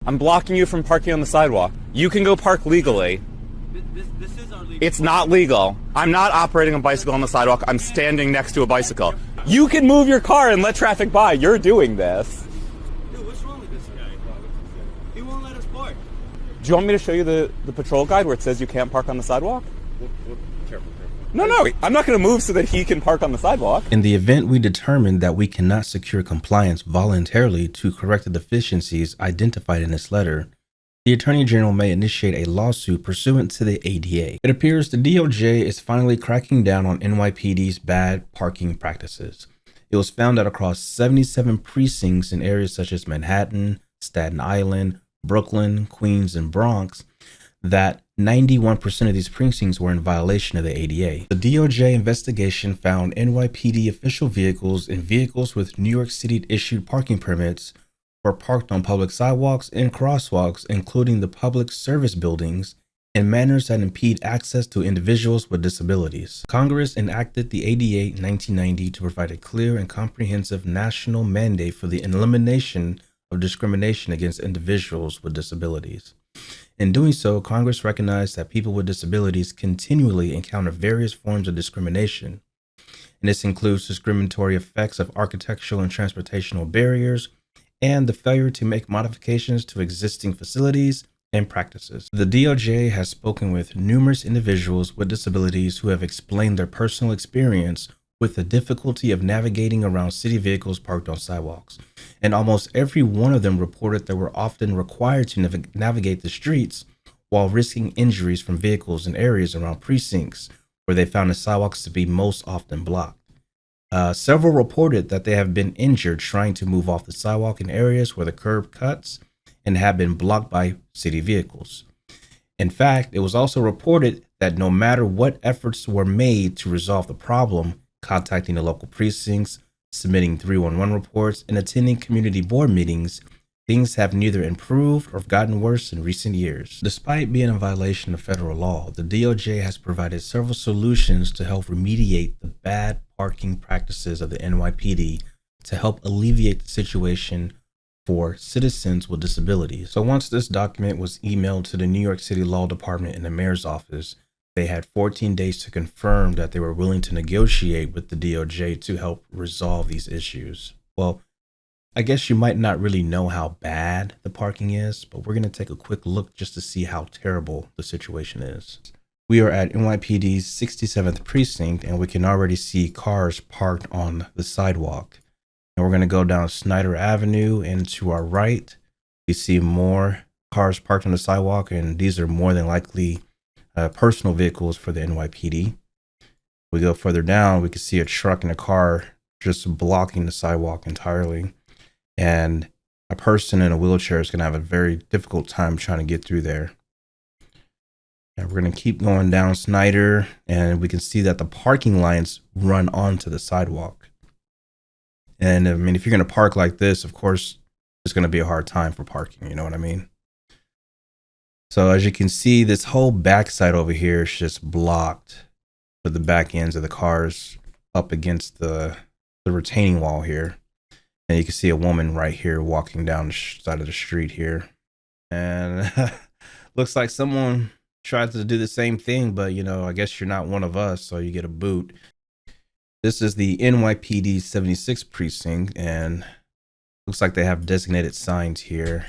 I'm blocking you from parking on the sidewalk. You can go park legally. This is our legal. It's not legal. I'm not operating a bicycle on the sidewalk. I'm standing next to a bicycle. You can move your car and let traffic by. You're doing this. Dude, what's wrong with this guy? He won't let us park. Do you want me to show you the patrol guide where it says you can't park on the sidewalk? Careful. No, I'm not going to move so that he can park on the sidewalk. In the event we determine that we cannot secure compliance voluntarily to correct the deficiencies identified in this letter, the Attorney General may initiate a lawsuit pursuant to the ADA. It appears the DOJ is finally cracking down on NYPD's bad parking practices. It was found that across 77 precincts in areas such as Manhattan, Staten Island, Brooklyn, Queens, and Bronx, that 91% of these precincts were in violation of the ADA. The DOJ investigation found NYPD official vehicles and vehicles with New York City issued parking permits were parked on public sidewalks and crosswalks, including the public service buildings, in manners that impede access to individuals with disabilities. Congress enacted the ADA in 1990 to provide a clear and comprehensive national mandate for the elimination of discrimination against individuals with disabilities. In doing so, Congress recognized that people with disabilities continually encounter various forms of discrimination, and this includes discriminatory effects of architectural and transportational barriers, and the failure to make modifications to existing facilities and practices. The DOJ has spoken with numerous individuals with disabilities who have explained their personal experience with the difficulty of navigating around city vehicles parked on sidewalks. And almost every one of them reported they were often required to navigate the streets while risking injuries from vehicles in areas around precincts where they found the sidewalks to be most often blocked. Several reported that they have been injured trying to move off the sidewalk in areas where the curb cuts and have been blocked by city vehicles. In fact, it was also reported that no matter what efforts were made to resolve the problem, contacting the local precincts, submitting 311 reports, and attending community board meetings, things have neither improved or gotten worse in recent years. Despite being in violation of federal law, the DOJ has provided several solutions to help remediate the bad parking practices of the NYPD to help alleviate the situation for citizens with disabilities. So once this document was emailed to the New York City Law Department and the mayor's office, they had 14 days to confirm that they were willing to negotiate with the DOJ to help resolve these issues. Well, I guess you might not really know how bad the parking is, but we're going to take a quick look just to see how terrible the situation is. We are at NYPD's 67th precinct, and we can already see cars parked on the sidewalk. And we're going to go down Snyder Avenue, and to our right, we see more cars parked on the sidewalk, and these are more than likely personal vehicles for the NYPD. We go further down, we can see a truck and a car just blocking the sidewalk entirely. And a person in a wheelchair is going to have a very difficult time trying to get through there. And we're going to keep going down Snyder, and we can see that the parking lines run onto the sidewalk. And I mean, if you're going to park like this, of course, it's going to be a hard time for parking. You know what I mean? So as you can see, this whole backside over here is just blocked with the back ends of the cars up against the retaining wall here. And you can see a woman right here walking down the side of the street here. And looks like someone tried to do the same thing, but you know, I guess you're not one of us, so you get a boot. This is the NYPD 76th precinct, and looks like they have designated signs here.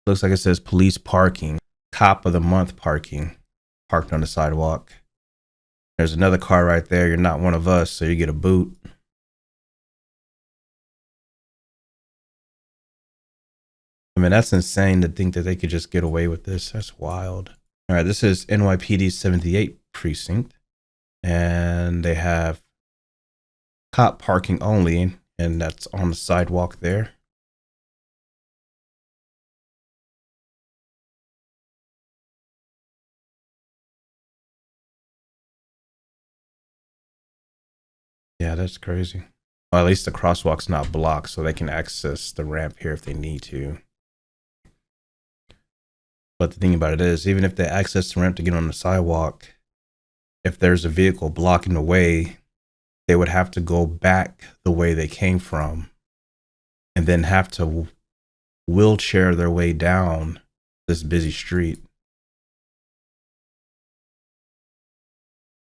Looks like it says police parking, cop of the month parking, parked on the sidewalk. There's another car right there. You're not one of us, so you get a boot. I mean, that's insane to think that they could just get away with this. That's wild. All right, this is NYPD 78th precinct, and they have cop parking only, and that's on the sidewalk there. Yeah, that's crazy. Well, at least the crosswalk's not blocked, so they can access the ramp here if they need to. But the thing about it is, even if they access the ramp to get on the sidewalk, if there's a vehicle blocking the way, they would have to go back the way they came from and then have to wheelchair their way down this busy street.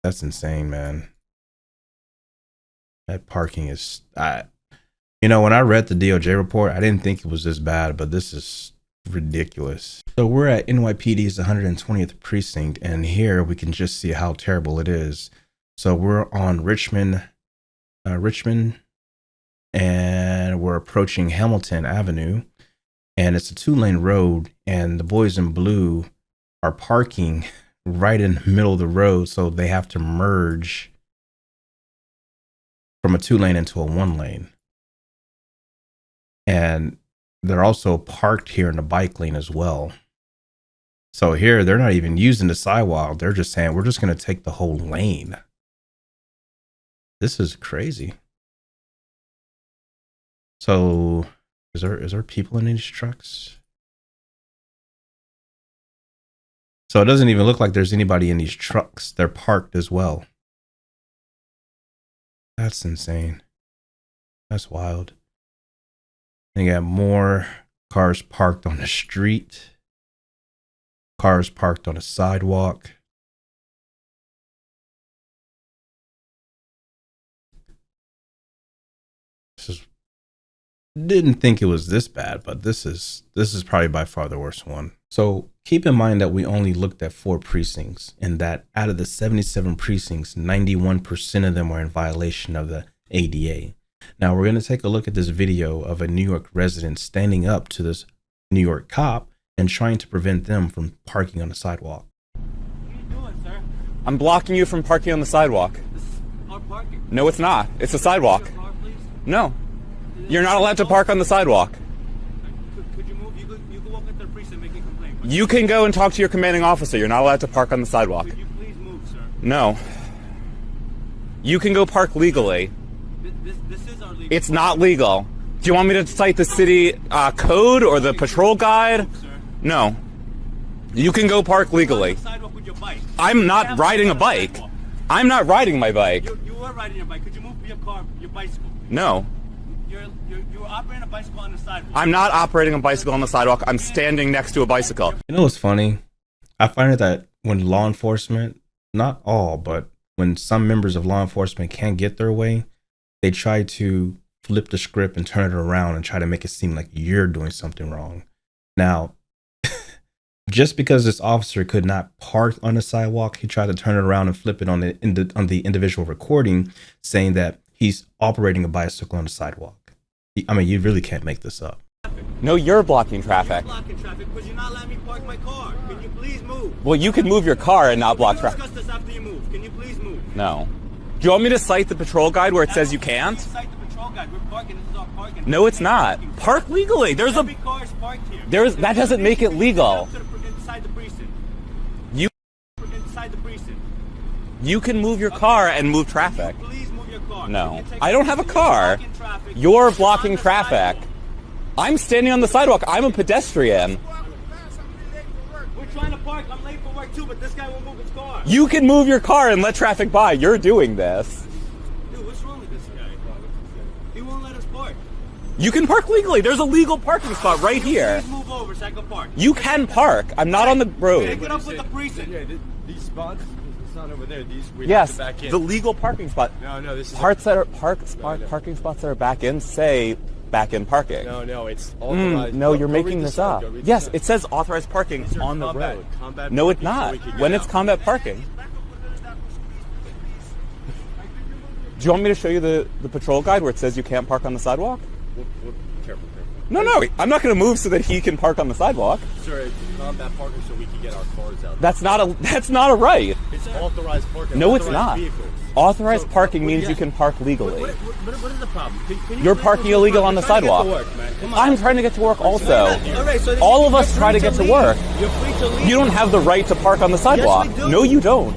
That's insane, man. That parking is, you know, when I read the DOJ report, I didn't think it was this bad, but this is ridiculous. So we're at NYPD's 120th precinct, and here we can just see how terrible it is. So we're on Richmond, and we're approaching Hamilton Avenue, and it's a 2-lane road, and the boys in blue are parking right in the middle of the road, so they have to merge from a 2-lane into a 1-lane. And they're also parked here in the bike lane as well. So here they're not even using the sidewalk. They're just saying, we're just going to take the whole lane. This is crazy. So is there people in these trucks? So it doesn't even look like there's anybody in these trucks. They're parked as well. That's insane. That's wild. They got more cars parked on the street, cars parked on the sidewalk. Didn't think it was this bad, but this is probably by far the worst one. So keep in mind that we only looked at 4 precincts, and that out of the 77 precincts, 91% of them were in violation of the ADA. Now we're going to take a look at this video of a New York resident standing up to this New York cop and trying to prevent them from parking on the sidewalk. What are you doing, sir? I'm blocking you from parking on the sidewalk. This is our parking. No, it's not. It's a sidewalk. Your car, please? No. You're not allowed to park on the sidewalk. Could you move? You could walk into the precinct and make a complaint. You can go and talk to your commanding officer. You're not allowed to park on the sidewalk. Could you please move, sir? No. You can go park legally. This is our legal. It's not legal. Do you want me to cite the city code or the patrol guide? Move, sir. No. You can go park legally. On the sidewalk with your bike. I'm not riding a bike. I'm not riding my bike. You are riding your bike. Could you move your car, your bicycle? No. You're operating a bicycle on the sidewalk. I'm not operating a bicycle on the sidewalk. I'm standing next to a bicycle. You know what's funny? I find it that when law enforcement, not all, but when some members of law enforcement can't get their way, they try to flip the script and turn it around and try to make it seem like you're doing something wrong. Now, just because this officer could not park on the sidewalk, he tried to turn it around and flip it on the individual recording, saying that he's operating a bicycle on the sidewalk. I mean, you really can't make this up. No, you're blocking traffic. You're blocking traffic because you're not letting me park my car. Can you please move? Well, you can move your car and not block traffic. We'll discuss this after you move. Can you please move? No. Do you want me to cite the patrol guide where it says you can't? Cite the patrol guide. We're parking. This is our parking. No, it's not. Park legally. There's Every car is parked here. that doesn't make it legal. Inside the precinct. You Inside the precinct. You can move your car and move traffic. Please move your car. No. I don't have a car. You're blocking traffic. I'm standing on the sidewalk. I'm a pedestrian. We're trying to park. I'm late for work too, but this guy won't move his car. You can move your car and let traffic by. You're doing this. Dude, what's wrong with this guy? He won't let us park. You can park legally. There's a legal parking spot right here. Please move over so I can park. You can park. I'm not on the road. Pick it up with the precinct. Yeah, these spots, it's not over there. These we have Yes, to back in. the legal parking spot. No, this is Parking spots that are back in say back in parking. No, it's authorized. No, you're Go making read this the up. sign. Go read the Yes, sign. it says authorized parking These are on the combat- road. combat No, it's parking so not. we can get When it's out. combat parking. Do you want me to show you the patrol guide where it says you can't park on the sidewalk? Careful. No, I'm not going to move so that he can park on the sidewalk. Sir, it's combat parking so we can get our cars out. That's not a right. It's authorized parking. No, it's authorized not. Vehicles. Authorized So, parking what do means you you have- can park legally. What is the problem? Can You're please parking move illegal your on the car? We're trying to sidewalk. get to work, man. Come on. I'm trying to get to work also. All right, so All of you're us try to free get to leave. work. You're free to leave. You don't have the right to park on the sidewalk. we do. No, you don't.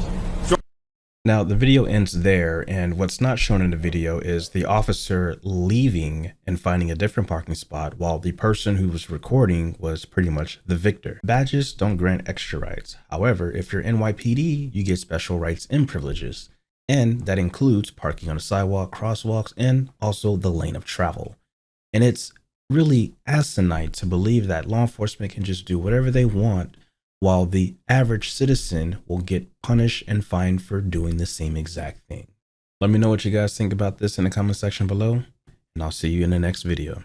Now, the video ends there, and what's not shown in the video is the officer leaving and finding a different parking spot while the person who was recording was pretty much the victor. Badges don't grant extra rights. However, if you're NYPD, you get special rights and privileges, and that includes parking on the sidewalk, crosswalks, and also the lane of travel. And it's really asinine to believe that law enforcement can just do whatever they want while the average citizen will get punished and fined for doing the same exact thing. Let me know what you guys think about this in the comment section below, and I'll see you in the next video.